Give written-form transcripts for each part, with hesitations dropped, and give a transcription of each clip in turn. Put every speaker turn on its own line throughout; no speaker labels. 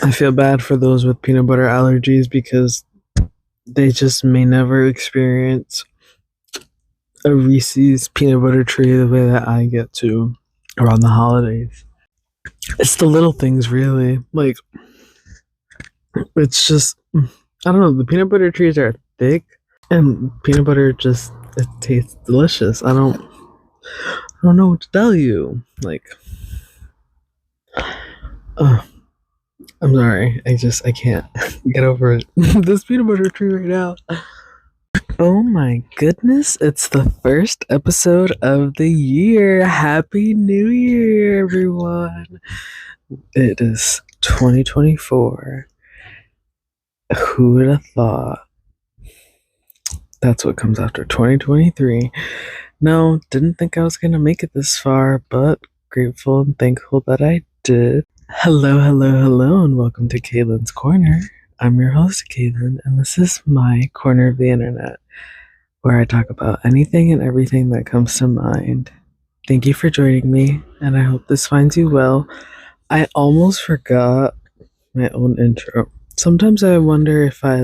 I feel bad for those with peanut butter allergies because they just may never experience a Reese's peanut butter tree the way that I get to around the holidays. It's the little things, really. Like, it's just, I don't know, the peanut butter trees are thick and peanut butter just, it tastes delicious. I don't know what to tell you. Like, uh, I'm sorry. I can't get over it. This peanut butter tree right now. Oh my goodness, it's the first episode of the year. Happy New Year, everyone. It is 2024. Who would have thought? That's what comes after 2023. No, didn't think I was going to make it this far, but grateful and thankful that I did. Hello, hello, hello, and welcome to Kaylin's Corner. I'm your host, Kaylin, and this is my corner of the internet, where I talk about anything and everything that comes to mind. Thank you for joining me, and I hope this finds you well. I almost forgot my own intro. Sometimes I wonder if I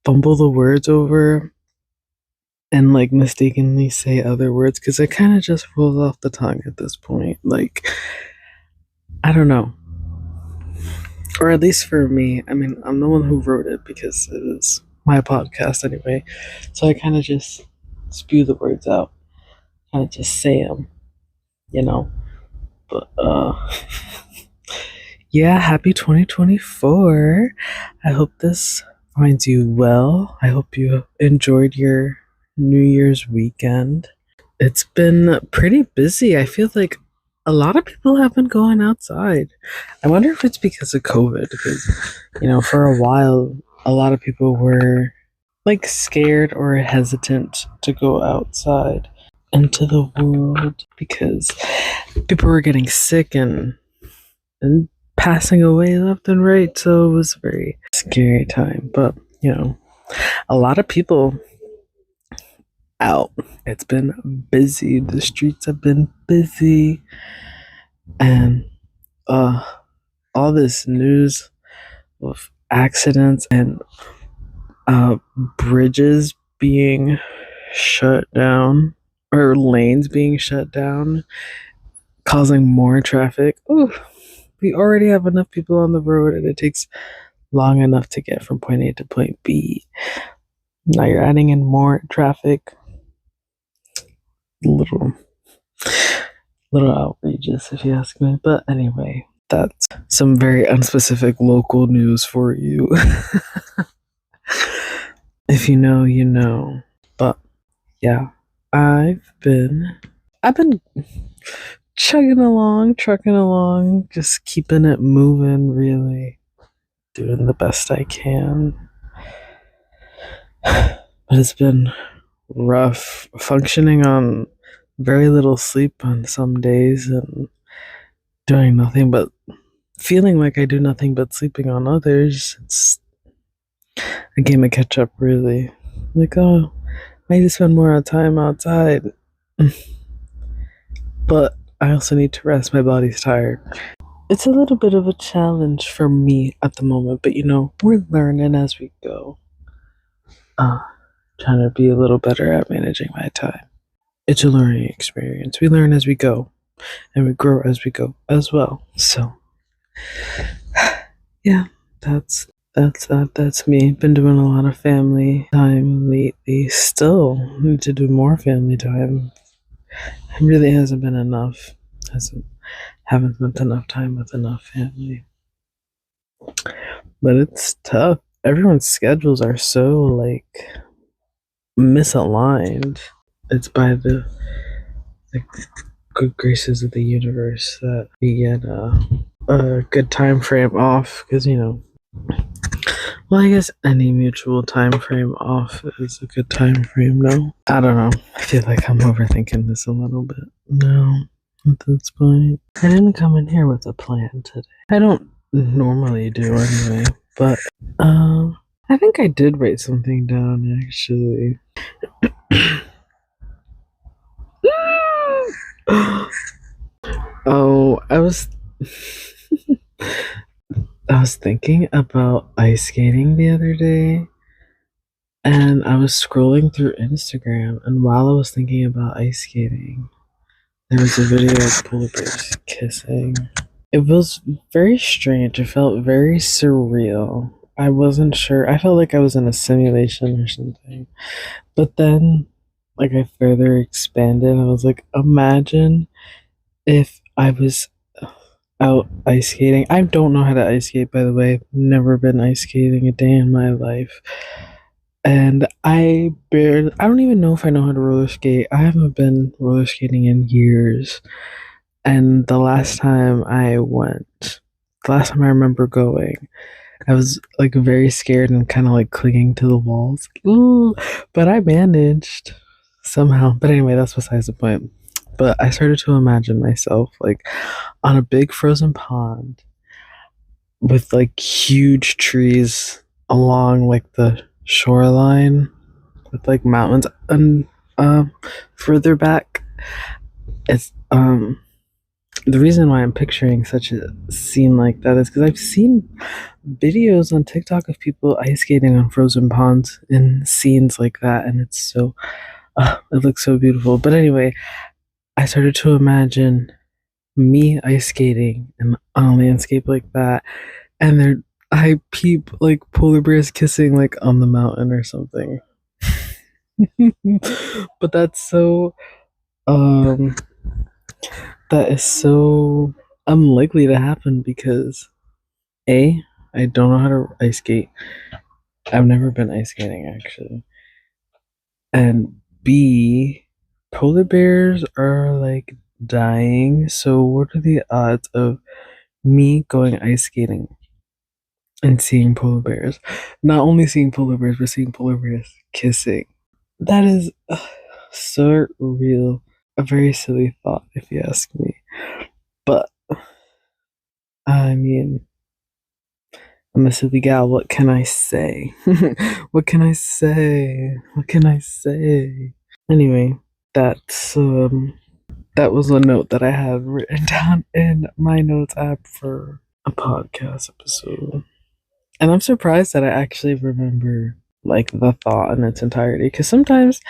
fumble the words over and mistakenly say other words because it kind of just rolls off the tongue at this point. I don't know. Or at least for me. I mean, I'm the one who wrote it because it is my podcast anyway. So I kind of just spew the words out. Kind of just say them, you know. But, yeah, happy 2024. I hope this finds you well. I hope you enjoyed your New Year's weekend. It's been pretty busy. I feel like a lot of people have been going outside. I wonder if it's because of COVID, because, for a while, a lot of people were scared or hesitant to go outside into the world because people were getting sick and passing away left and right. So it was a very scary time. But, a lot of people out. It's been busy. The streets have been busy. And all this news of accidents and bridges being shut down or lanes being shut down, causing more traffic. Ooh, we already have enough people on the road and it takes long enough to get from point A to point B. Now you're adding in more traffic. Little outrageous if you ask me. But anyway, that's some very unspecific local news for you. If you know, you know. But yeah, I've been chugging along, trucking along, just keeping it moving, really doing the best I can. But it's been rough functioning on very little sleep on some days and doing nothing but feeling like I do nothing but sleeping on others. It's a game of catch up, really. Oh, I need to spend more time outside. But I also need to rest. My body's tired. It's a little bit of a challenge for me at the moment, but we're learning as we go. Trying to be a little better at managing my time. It's a learning experience. We learn as we go, and we grow as we go as well. So, yeah, that's that. That's me. Been doing a lot of family time lately. Still need to do more family time. It really hasn't been enough. Haven't spent enough time with enough family. But it's tough. Everyone's schedules are so misaligned. It's by the good graces of the universe that we get a good time frame off because well, I guess any mutual time frame off is a good time frame. No, I don't know. I feel like I'm overthinking this a little bit. No, at this point, I didn't come in here with a plan today. I don't normally do anyway, but I think I did write something down actually. Oh, I was I was thinking about ice skating the other day, and I was scrolling through Instagram, and while I was thinking about ice skating, there was a video of polar bears kissing. It was very strange. It felt very surreal. I wasn't sure. I felt like I was in a simulation or something. But then, like, I further expanded. I was like, imagine if I was out ice skating. I don't know how to ice skate, by the way. Never been ice skating a day in my life. And I don't even know if I know how to roller skate. I haven't been roller skating in years. And the last time I remember going, I was like very scared and kind of like clinging to the walls. Ooh, but I managed somehow. But anyway, that's besides the point. But I started to imagine myself like on a big frozen pond with like huge trees along like the shoreline with like mountains and further back. It's the reason why I'm picturing such a scene like that is because I've seen videos on TikTok of people ice skating on frozen ponds in scenes like that, and it's so it looks so beautiful. But anyway, I started to imagine me ice skating and on a landscape like that, and there I peep like polar bears kissing like on the mountain or something. But um that is so unlikely to happen because A, I don't know how to ice skate. I've never been ice skating actually. And B, polar bears are like dying. So what are the odds of me going ice skating and seeing polar bears? Not only seeing polar bears, but seeing polar bears kissing. That is so real. A very silly thought, if you ask me. But I mean, I'm a silly gal. What can I say? What can I say? What can I say? Anyway, that's that was a note that I had written down in my notes app for a podcast episode. And I'm surprised that I actually remember like the thought in its entirety. Because sometimes,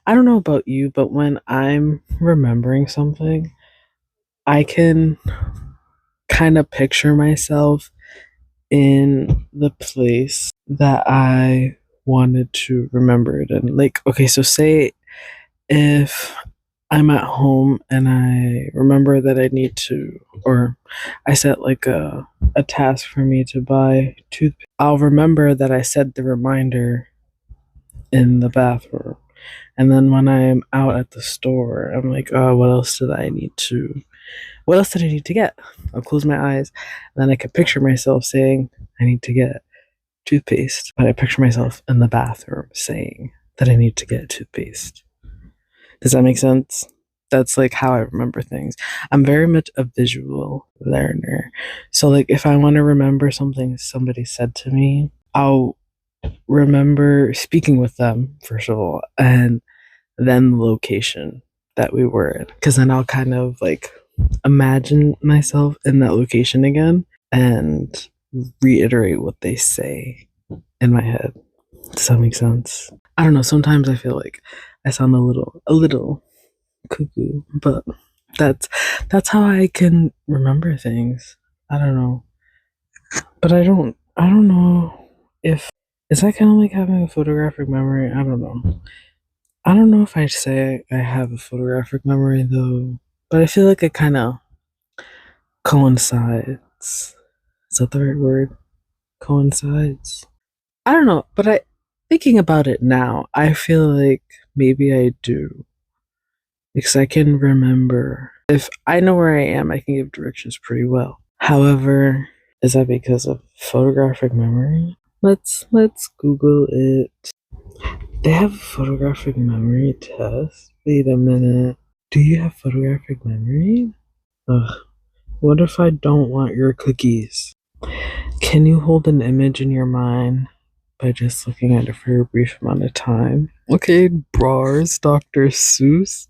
I don't know about you, but when I'm remembering something, I can kind of picture myself in the place that I wanted to remember it in. Like, okay, so say if I'm at home and I remember that I need to, or I set like a task for me to buy toothpaste, I'll remember that I set the reminder in the bathroom. And then when I'm out at the store, I'm like, oh, what else did I need to get? I'll close my eyes, and then I could picture myself saying, I need to get toothpaste. But I picture myself in the bathroom saying that I need to get toothpaste. Does that make sense? That's like how I remember things. I'm very much a visual learner. So like if I want to remember something somebody said to me, I'll remember speaking with them first of all, and then the location that we were in. Because then I'll kind of like imagine myself in that location again and reiterate what they say in my head. Does that make sense? I don't know. Sometimes I feel like I sound a little cuckoo, but that's that's how I can remember things. I don't know, but I don't know if is that kind of like having a photographic memory. I don't know. I don't know if I say I have a photographic memory though, but I feel like it kind of coincides. Is that the right word? Coincides. I don't know, but I thinking about it now, I feel like maybe I do because I can remember if I know where I am, I can give directions pretty well. However, is that because of photographic memory? Let's Google it. They have a photographic memory test. Wait a minute. Do you have photographic memory? Ugh. What if I don't want your cookies? Can you hold an image in your mind by just looking at it for a brief amount of time? Okay, bars, Dr. Seuss.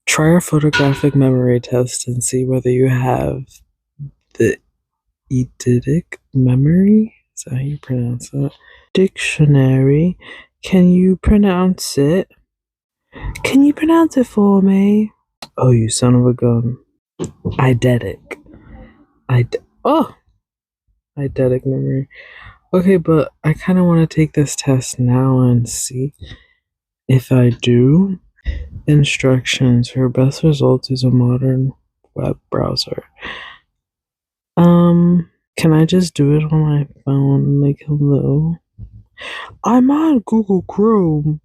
Try a photographic memory test and see whether you have the eidetic memory? Is that how you pronounce it? Dictionary. Can you pronounce it? Can you pronounce it for me? Oh, you son of a gun. Eidetic. Oh! Eidetic memory. Okay, but I kind of want to take this test now and see if I do. Instructions. For best results, use a modern web browser. Can I just do it on my phone? Like, hello? I'm on Google Chrome.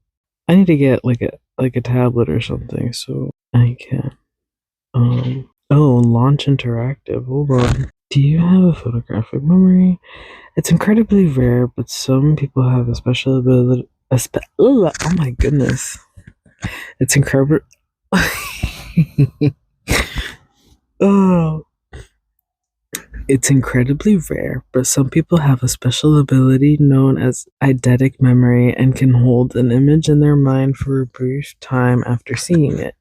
I need to get like a tablet or something so I can. Oh, launch interactive. Hold on. Do you have a photographic memory? It's incredibly rare, but some people have a special ability. Oh my goodness! It's incredible. Oh, it's incredibly rare, but some people have a special ability known as eidetic memory and can hold an image in their mind for a brief time after seeing it.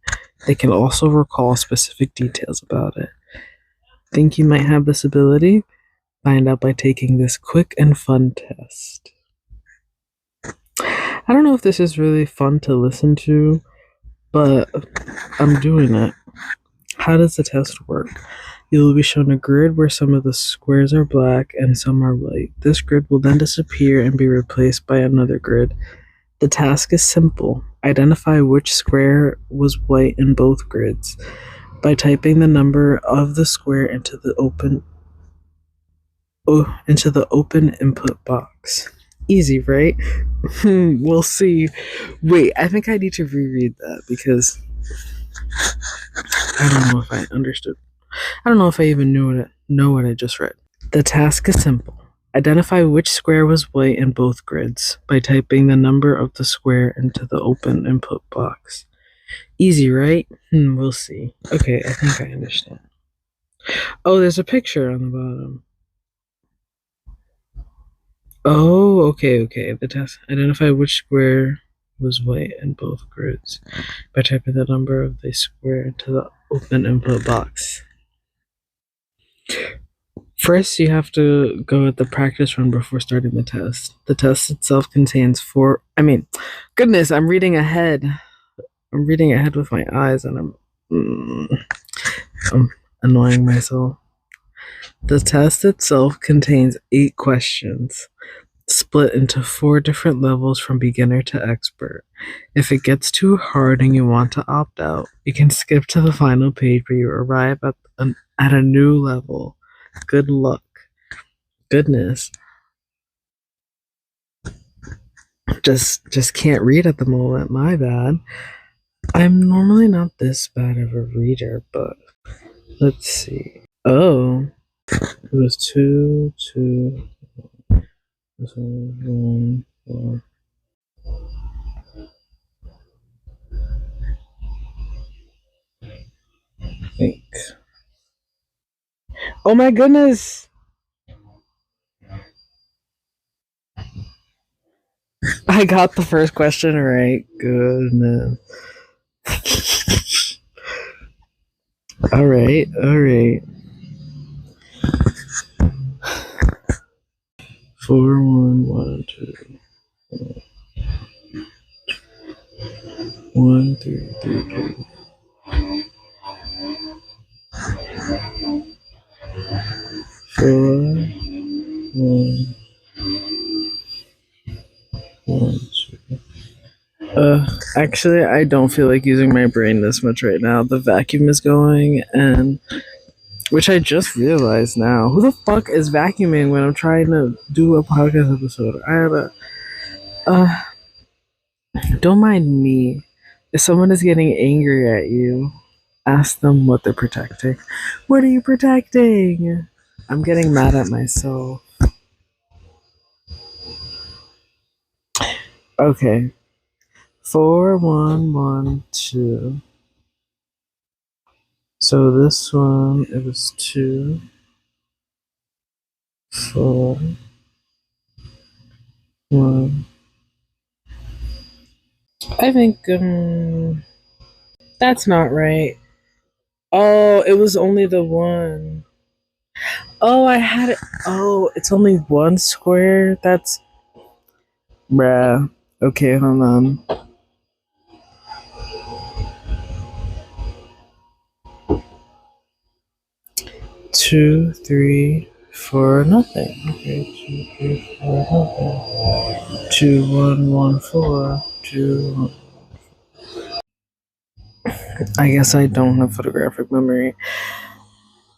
They can also recall specific details about it. Think you might have this ability? Find out by taking this quick and fun test. I don't know if this is really fun to listen to, but I'm doing it. How does the test work? You will be shown a grid where some of the squares are black and some are white. This grid will then disappear and be replaced by another grid. The task is simple. Identify which square was white in both grids by typing the number of the square into the open input box. Easy, right? We'll see. Wait, I think I need to reread that because I don't know if I understood. I don't know if I even know what I just read. The task is simple. Identify which square was white in both grids by typing the number of the square into the open input box. Easy, right? We'll see. Okay, I think I understand. Oh, there's a picture on the bottom. Oh, okay. The task. Identify which square was white in both grids by typing the number of the square into the open input box. First, you have to go at the practice run before starting the test. The test itself contains goodness, I'm reading ahead. I'm reading ahead with my eyes and I'm annoying myself. The test itself contains 8 questions, split into 4 different levels from beginner to expert. If it gets too hard and you want to opt out, you can skip to the final page where you arrive at a new level. Good luck. Goodness. Just can't read at the moment. My bad. I'm normally not this bad of a reader, but let's see. Oh, it was 2, 2, 1, 4. I think. Oh my goodness! I got the first question right. Goodness. All right. 4, 1, 1, 2, 1, 3, 3, 2. 4, 1, 1, 2. Actually, I don't feel like using my brain this much right now. The vacuum is going, and which I just realized now. Who the fuck is vacuuming when I'm trying to do a podcast episode? Don't mind me. If someone is getting angry at you, ask them what they're protecting. What are you protecting? I'm getting mad at myself. Okay. 4, 1, 1, 2. So this one, it was 2, 4, 1. I think that's not right. Oh, it was only the one. Oh, I had it. Oh, it's only one square? That's. Bruh. Okay, hold on. Two, three, four, nothing. Okay, 2, 3, 4, nothing. 2, 1, 1, 4, 2, 1. I guess I don't have photographic memory.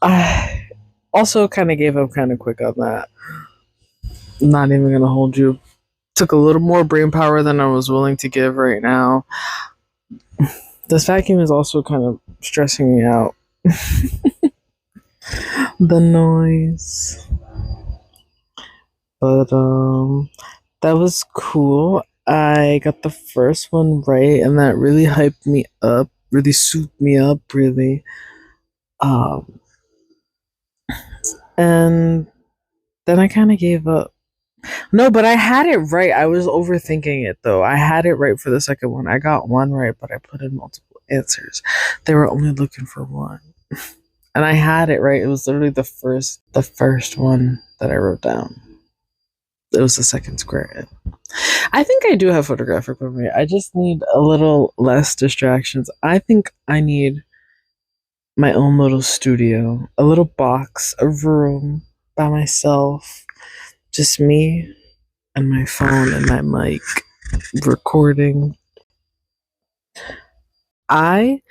I also kind of gave up kind of quick on that. Not even gonna hold you. Took a little more brain power than I was willing to give right now. This vacuum is also kind of stressing me out. The noise. But that was cool. I got the first one right, and that really hyped me up, really souped me up, really. Um, and then I kind of gave up. No, but I had it right. I was overthinking it though. I had it right for the second one. I got one right, but I put in multiple answers. They were only looking for one. And I had it right. It was literally the first one that I wrote down. It was the second square. I think I do have photographic memory. I just need a little less distractions. I think I need my own little studio, a little box, a room by myself, just me and my phone and my mic recording. I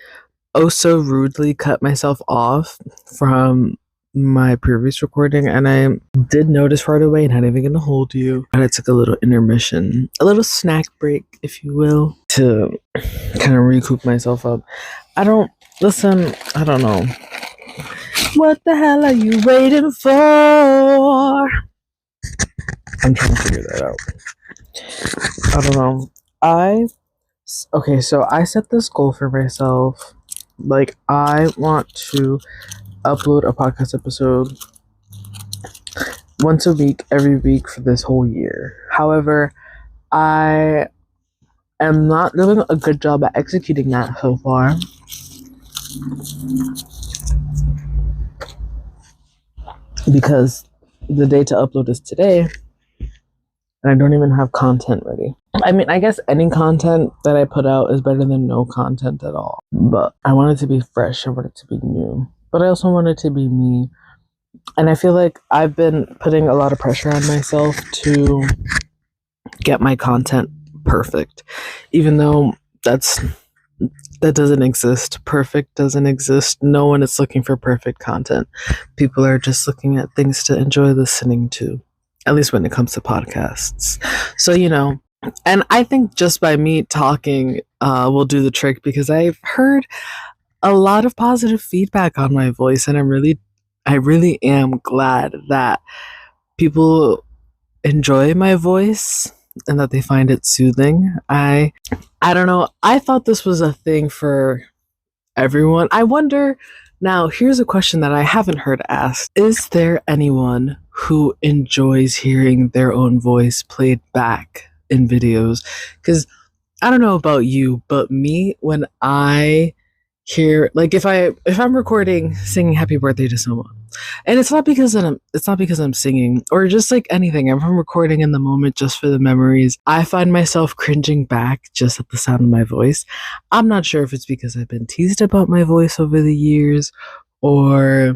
so rudely cut myself off from my previous recording, and I did notice right away, and I'm not even gonna hold you, and I took a little intermission, a little snack break, if you will, to kind of recoup myself up. I don't know. What the hell are you waiting for? I'm trying to figure that out. I don't know. Okay, so I set this goal for myself. Like, I want to upload a podcast episode once a week, every week for this whole year. However, I am not doing a good job at executing that so far. Because the day to upload is today, and I don't even have content ready. I mean, I guess any content that I put out is better than no content at all. But I want it to be fresh. I want it to be new. But I also want it to be me. And I feel like I've been putting a lot of pressure on myself to get my content perfect. Even though that doesn't exist. Perfect doesn't exist. No one is looking for perfect content. People are just looking at things to enjoy listening to. At least when it comes to podcasts. So, and I think just by me talking will do the trick, because I've heard a lot of positive feedback on my voice, and I really am glad that people enjoy my voice and that they find it soothing. I don't know. I thought this was a thing for everyone. I wonder, now here's a question that I haven't heard asked. Is there anyone who enjoys hearing their own voice played back in videos? Because I don't know about you, but me, when I hear, like, if I'm recording singing happy birthday to someone, and it's not because I'm singing or just like anything, if I'm recording in the moment just for the memories, I find myself cringing back just at the sound of my voice. I'm not sure if it's because I've been teased about my voice over the years, or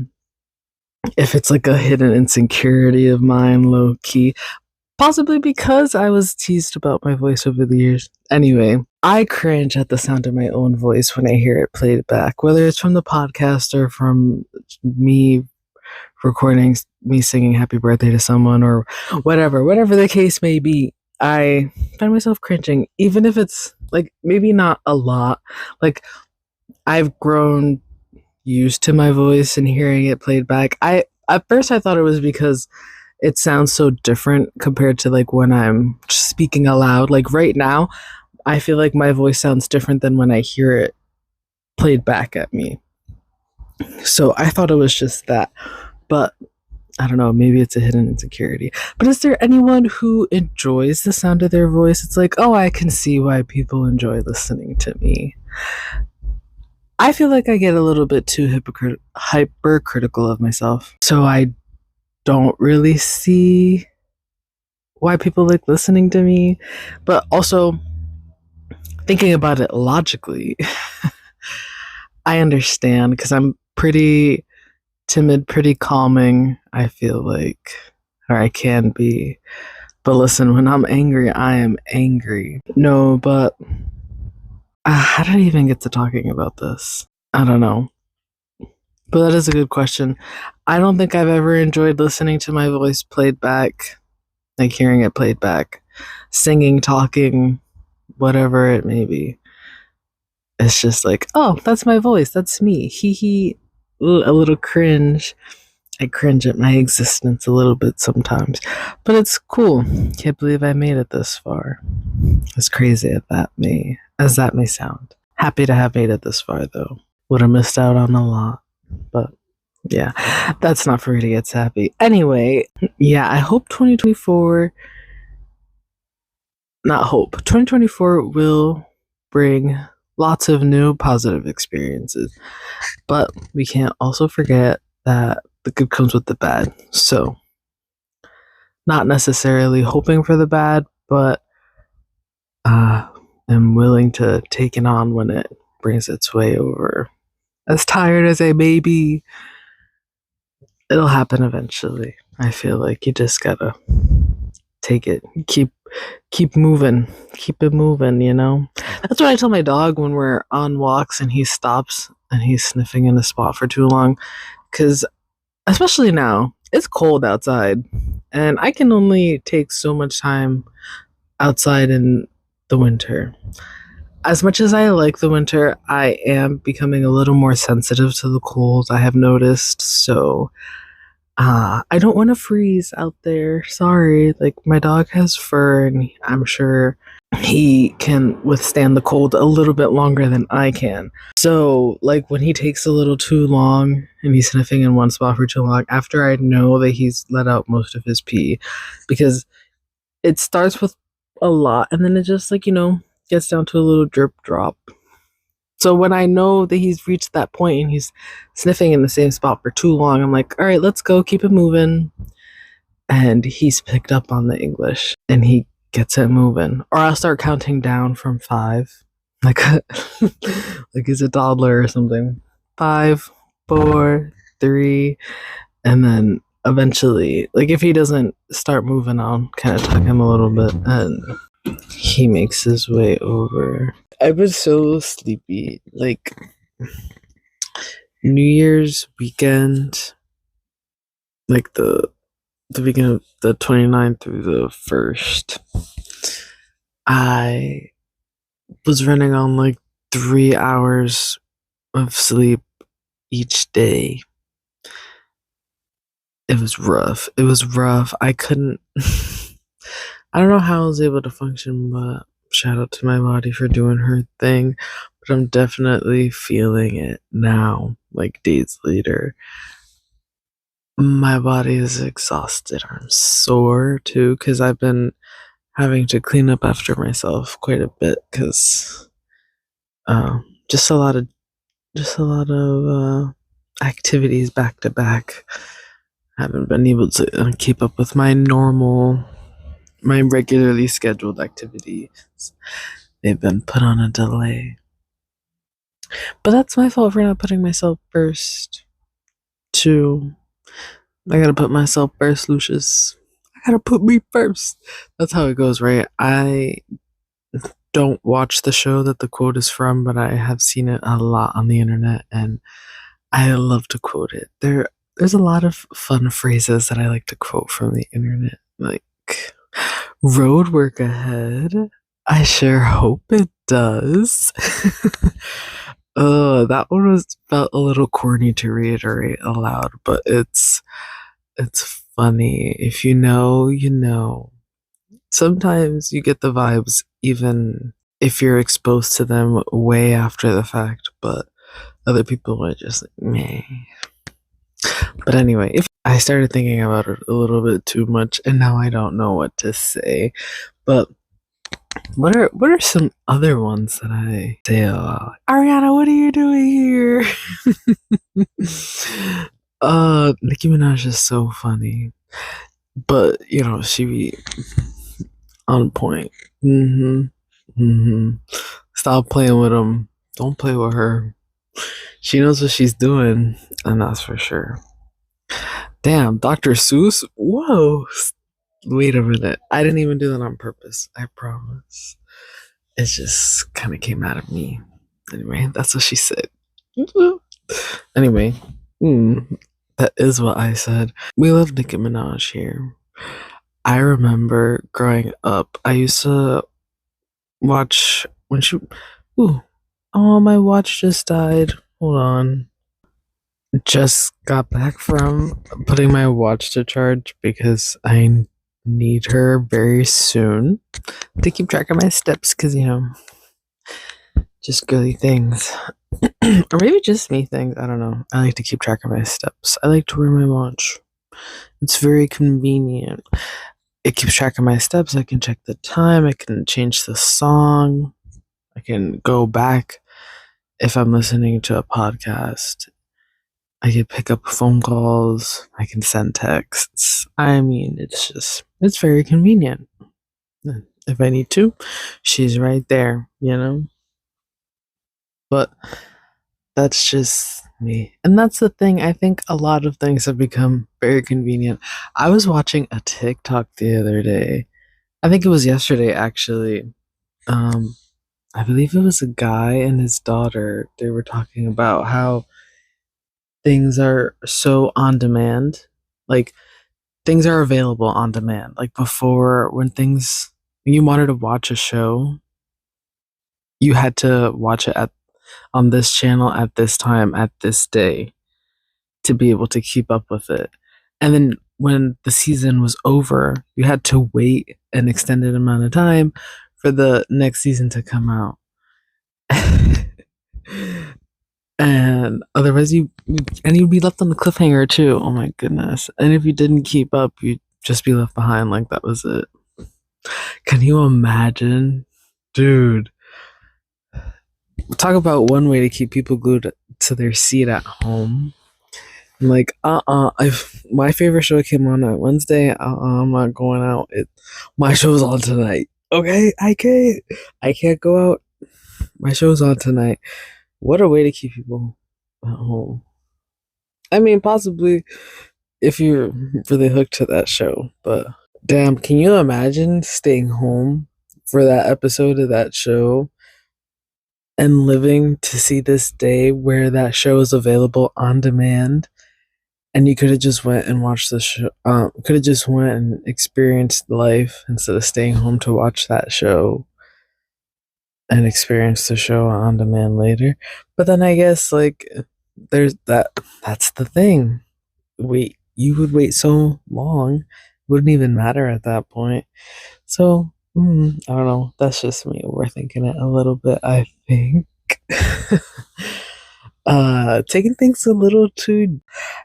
if it's like a hidden insecurity of mine, low key. Possibly because I was teased about my voice over the years. Anyway, I cringe at the sound of my own voice when I hear it played back, whether it's from the podcast or from me recording me singing happy birthday to someone, or whatever the case may be. I find myself cringing, even if it's like maybe not a lot. Like, I've grown used to my voice and hearing it played back. At first I thought it was because it sounds so different compared to like when I'm speaking aloud. Like right now, I feel like my voice sounds different than when I hear it played back at me. So I thought it was just that. But I don't know, maybe it's a hidden insecurity. But is there anyone who enjoys the sound of their voice? It's like, oh, I can see why people enjoy listening to me. I feel like I get a little bit too hypercritical of myself. So I don't really see why people like listening to me, but also thinking about it logically, I understand because I'm pretty timid, pretty calming, I feel like, or I can be. But listen, when I'm angry, I am angry. No, but how did I even get to talking about this? I don't know. But that is a good question. I don't think I've ever enjoyed listening to my voice played back, like hearing it played back, singing, talking, whatever it may be. It's just like, oh, that's my voice. That's me. Hee hee. Ooh, a little cringe. I cringe at my existence a little bit sometimes, but it's cool. Can't believe I made it this far. As crazy as that may sound. Happy to have made it this far, though. Would have missed out on a lot, but yeah, that's not for me to get happy. Anyway, yeah, I hope 2024. Not hope. 2024 will bring lots of new positive experiences, but we can't also forget that the good comes with the bad. So, not necessarily hoping for the bad, but am willing to take it on when it brings its way over. As tired as I may be, it'll happen eventually. I feel like you just gotta take it, keep moving, keep it moving. That's what I tell my dog when we're on walks and he stops and he's sniffing in a spot for too long, because especially now, it's cold outside, and I can only take so much time outside in the winter. As much as I like the winter, I am becoming a little more sensitive to the cold, I have noticed. So, I don't want to freeze out there. Sorry. Like, my dog has fur, and I'm sure he can withstand the cold a little bit longer than I can. So, like, when he takes a little too long and he's sniffing in one spot for too long, after I know that he's let out most of his pee, because it starts with a lot and then it just, like, gets down to a little drip drop. So when I know that he's reached that point and he's sniffing in the same spot for too long, I'm like, all right, let's go, keep it moving. And he's picked up on the English and he gets it moving. Or I'll start counting down from 5, like like he's a toddler or something. 5, 4, 3, and then eventually, like, if he doesn't start moving, I'll kind of tug him a little bit, and he makes his way over. I was so sleepy. Like, New Year's weekend, like the weekend of the 29th through the 1st, I was running on like 3 hours of sleep each day. It was rough. I couldn't. I don't know how I was able to function, but shout out to my body for doing her thing. But I'm definitely feeling it now, like days later. My body is exhausted. I'm sore too, because I've been having to clean up after myself quite a bit, because just a lot of activities back to back. I haven't been able to keep up with my regularly scheduled activities. They've been put on a delay. But that's my fault for not putting myself first, too. I gotta put myself first, Lucius. I gotta put me first. That's how it goes, right? I don't watch the show that the quote is from, but I have seen it a lot on the internet, and I love to quote it. There's a lot of fun phrases that I like to quote from the internet, like, road work ahead. I sure hope it does. That one felt a little corny to reiterate aloud, but it's funny. If you know, you know. Sometimes you get the vibes even if you're exposed to them way after the fact, but other people are just like, meh. But anyway, if I started thinking about it a little bit too much, and now I don't know what to say. But what are some other ones that I say a lot? Ariana, what are you doing here? Nicki Minaj is so funny, but she be on point. Mm-hmm. Mm-hmm. Stop playing with him. Don't play with her. She knows what she's doing, and that's for sure. Damn, Dr. Seuss. Whoa. Wait a minute. I didn't even do that on purpose. I promise. It just kind of came out of me. Anyway, that's what she said. Anyway, that is what I said. We love Nicki Minaj here. I remember growing up, I used to watch when she. Ooh, oh, my watch just died. Hold on. Just got back from putting my watch to charge because I need her very soon to keep track of my steps because, just girly things. Or maybe just me things. I don't know. I like to keep track of my steps. I like to wear my watch. It's very convenient. It keeps track of my steps. I can check the time. I can change the song. I can go back if I'm listening to a podcast. I can pick up phone calls. I can send texts. I mean, it's very convenient. If I need to, she's right there. But that's just me. And that's the thing. I think a lot of things have become very convenient. I was watching a TikTok the other day. I think it was yesterday, actually. Um, I believe it was a guy and his daughter. They were talking about how things are so on demand. Like, things are available on demand. Like, before, when you wanted to watch a show, you had to watch it on this channel at this time, at this day, to be able to keep up with it. And then when the season was over, you had to wait an extended amount of time for the next season to come out. And otherwise you'd be left on the cliffhanger too. Oh my goodness. And if you didn't keep up, you'd just be left behind like that was it. Can you imagine? Dude, talk about one way to keep people glued to their seat at home. Like, if my favorite show came on at Wednesday, I'm not going out. My show's on tonight. Okay, I can't go out. My show's on tonight. What a way to keep people at home. I mean, possibly if you're really hooked to that show, but damn, can you imagine staying home for that episode of that show and living to see this day where that show is available on demand? And you could have just went and watched the show. Could have just went and experienced life instead of staying home to watch that show and experience the show on demand later. But then I guess like there's that. That's the thing. You would wait so long, wouldn't even matter at that point. So I don't know. That's just me overthinking it a little bit. I think. Taking things a little too.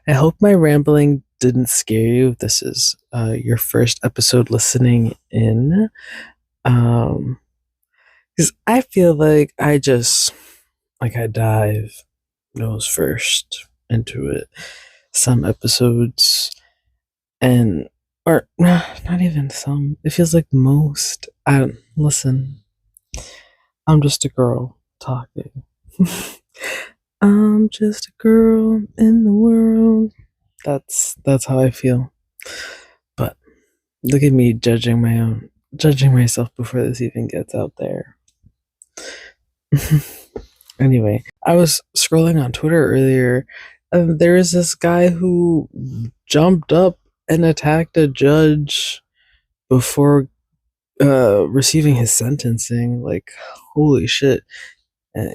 I hope my rambling didn't scare you. If this is your first episode listening in. Because I feel like I dive nose first into it. Some episodes, and or not even some. It feels like most. I listen. I'm just a girl talking. I'm just a girl in the world. That's how I feel. But look at me judging myself before this even gets out there. Anyway, I was scrolling on Twitter earlier, and there is this guy who jumped up and attacked a judge before receiving his sentencing. Like, holy shit!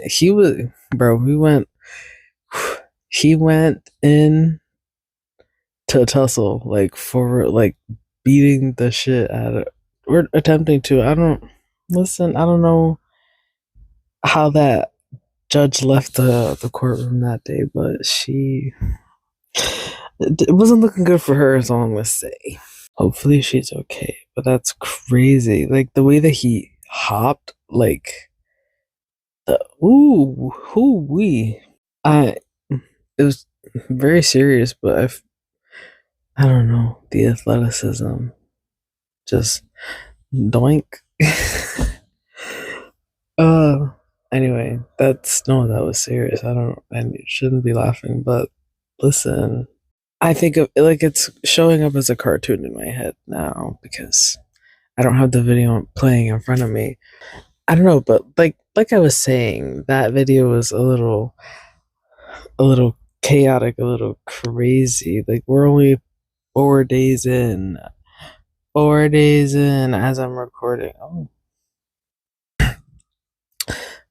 He was, bro. He went in to tussle, like for like beating the shit out of, or attempting to. I don't listen. I don't know how that judge left the courtroom that day, but it wasn't looking good for her. Is all I'm gonna say. Hopefully she's okay. But that's crazy. Like the way that he hopped, like the ooh, who we. I it was very serious, but I don't know, the athleticism just doink. uh anyway, that's no, that was serious. I shouldn't be laughing, but listen. I think of like it's showing up as a cartoon in my head now because I don't have the video playing in front of me. I don't know, but like I was saying, that video was a little chaotic, a little crazy. Like we're only 4 days in. 4 days in as I'm recording. Oh,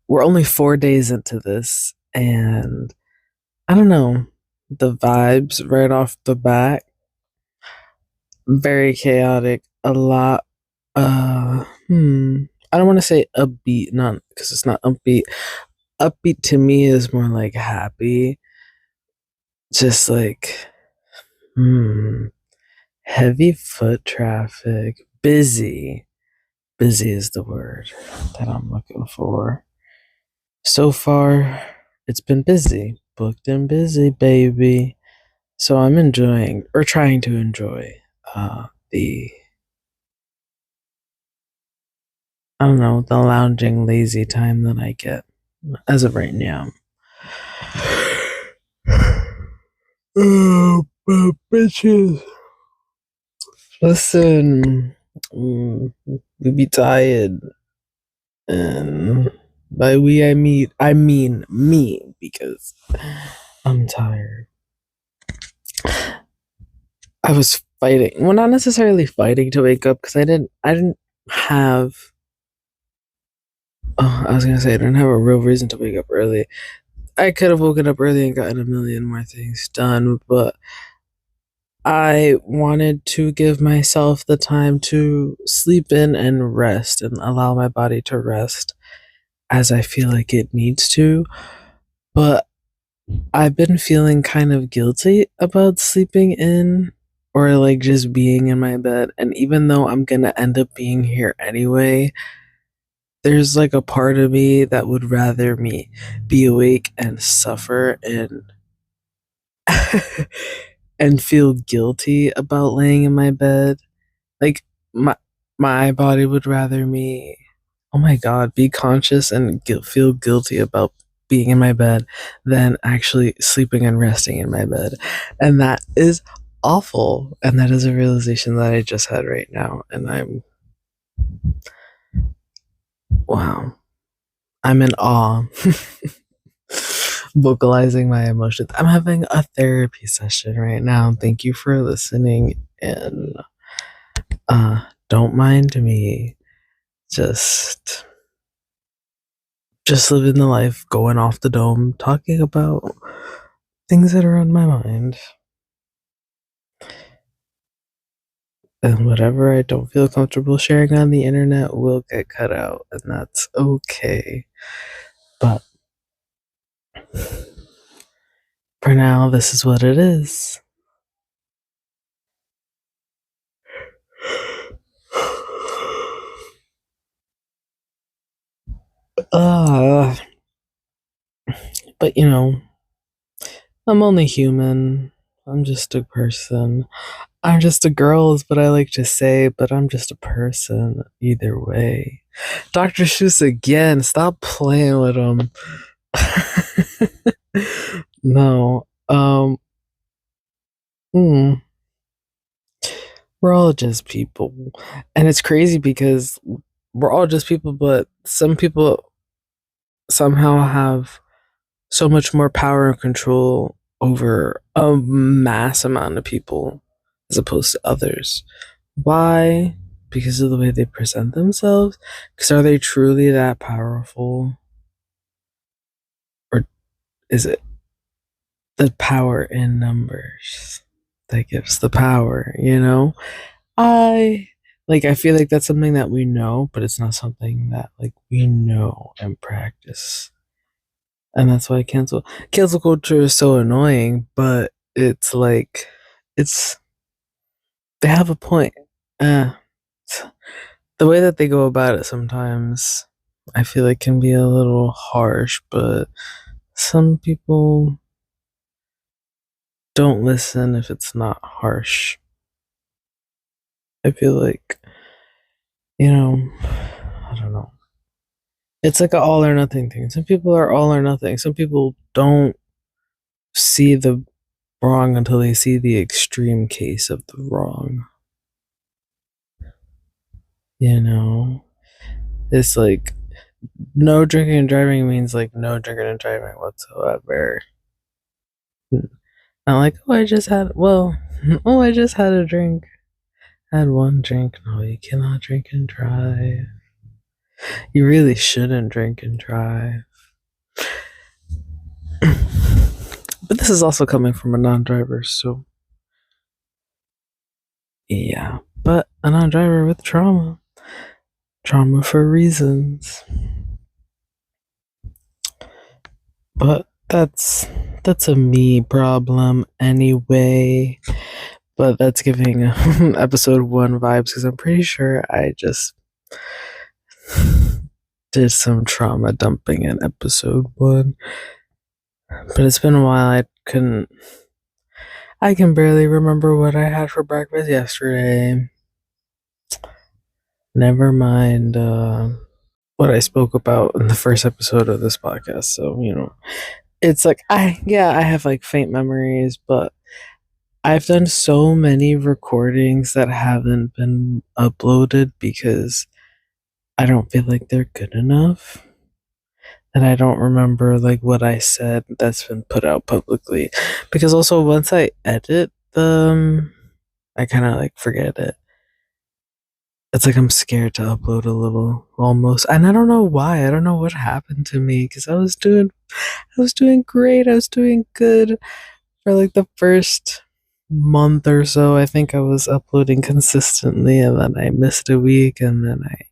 we're only 4 days into this, and I don't know. The vibes right off the bat, very chaotic. A lot. I don't want to say upbeat, not because it's not upbeat. Upbeat to me is more like happy. Just like, hmm, heavy foot traffic, busy. Busy is the word that I'm looking for. So far, it's been busy, booked and busy, baby. So I'm enjoying or trying to enjoy the I don't know, the lounging lazy time that I get as of right now. Oh, but bitches. Listen, we be tired, and by we I mean me because I'm tired. I was fighting, well, not necessarily fighting to wake up because I didn't have. Oh, I was gonna say I didn't have a real reason to wake up early. I could have woken up early and gotten a million more things done, but I wanted to give myself the time to sleep in and rest and allow my body to rest as I feel like it needs to. But I've been feeling kind of guilty about sleeping in or like just being in my bed. And even though I'm gonna end up being here anyway, there's like a part of me that would rather me be awake and suffer and and feel guilty about laying in my bed. Like my my body would rather me, oh my god, be conscious and feel guilty about being in my bed than actually sleeping and resting in my bed. And that is awful. And that is a realization that I just had right now. And wow, I'm in awe. Vocalizing my emotions. I'm having a therapy session right now. Thank you for listening. And don't mind me. Just just living the life, going off the dome, talking about things that are on my mind. And whatever I don't feel comfortable sharing on the internet will get cut out, and that's okay. But for now, this is what it is. Uh, but I'm only human. I'm just a person. I'm just a girl is what I like to say, but I'm just a person either way. Dr. Seuss again, stop playing with him. No. Hmm, we're all just people. And it's crazy because we're all just people, but some people somehow have so much more power and control over a mass amount of people as opposed to others. Why? Because of the way they present themselves? Because are they truly that powerful? Or is it the power in numbers that gives the power, I I feel like that's something that we know, but it's not something that we know and practice. And that's why cancel culture is so annoying, but it's like it's they have a point. Uh the way that they go about it sometimes I feel like can be a little harsh, but some people don't listen if it's not harsh. I feel like, I don't know. It's like an all or nothing thing. Some people are all or nothing. Some people don't see the wrong until they see the extreme case of the wrong. It's like no drinking and driving means like no drinking and driving whatsoever. Not like, I just had a drink. Had one drink. No, you cannot drink and drive. You really shouldn't drink and drive. But this is also coming from a non-driver, so yeah. But a non-driver with trauma. Trauma for reasons. But that's a me problem anyway. But that's giving episode 1 vibes because I'm pretty sure I just did some trauma dumping in episode 1. But it's been a while. I can barely remember what I had for breakfast yesterday. Never mind what I spoke about in the first episode of this podcast. So, it's like I have like faint memories, but I've done so many recordings that haven't been uploaded because I don't feel like they're good enough. And I don't remember like what I said that's been put out publicly. Because also once I edit them, I kind of like forget it. It's like I'm scared to upload a little almost. And I don't know why. I don't know what happened to me because I was doing great. I was doing good for like the first month or so. I think I was uploading consistently and then I missed a week and then I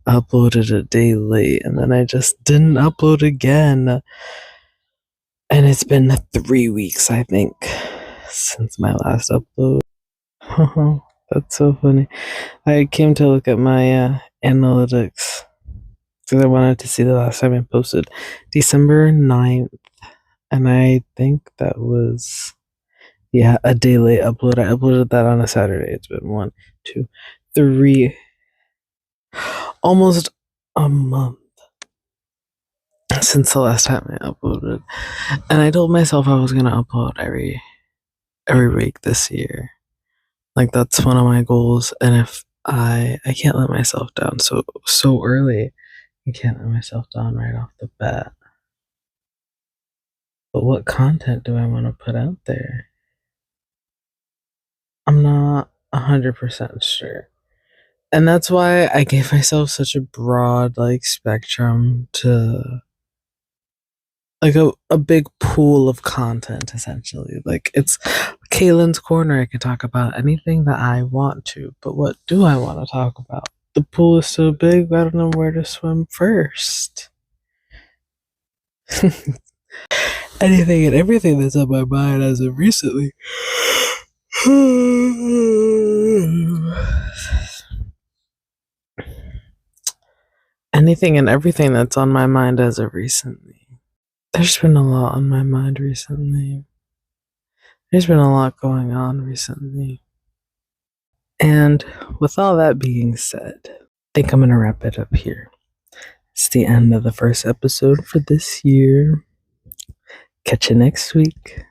uploaded a day late and then I just didn't upload again. And it's been 3 weeks, I think, since my last upload. That's so funny. I came to look at my analytics because I wanted to see the last time I posted December 9th. And I think that was, a day late upload. I uploaded that on a Saturday. It's been 1, 2, 3, almost a month since the last time I uploaded. And I told myself I was going to upload every week this year. Like that's one of my goals, and if I can't let myself down so early. I can't let myself down right off the bat. But what content do I want to put out there? I'm not 100% sure. And that's why I gave myself such a broad like spectrum to like a big pool of content essentially. Like it's Kaylin's Korner. I can talk about anything that I want to, but what do I want to talk about? The pool is so big, I don't know where to swim first. Anything and everything that's on my mind as of recently. Anything and everything that's on my mind as of recently. There's been a lot on my mind recently. There's been a lot going on recently. And with all that being said, I think I'm going to wrap it up here. It's the end of the first episode for this year. Catch you next week.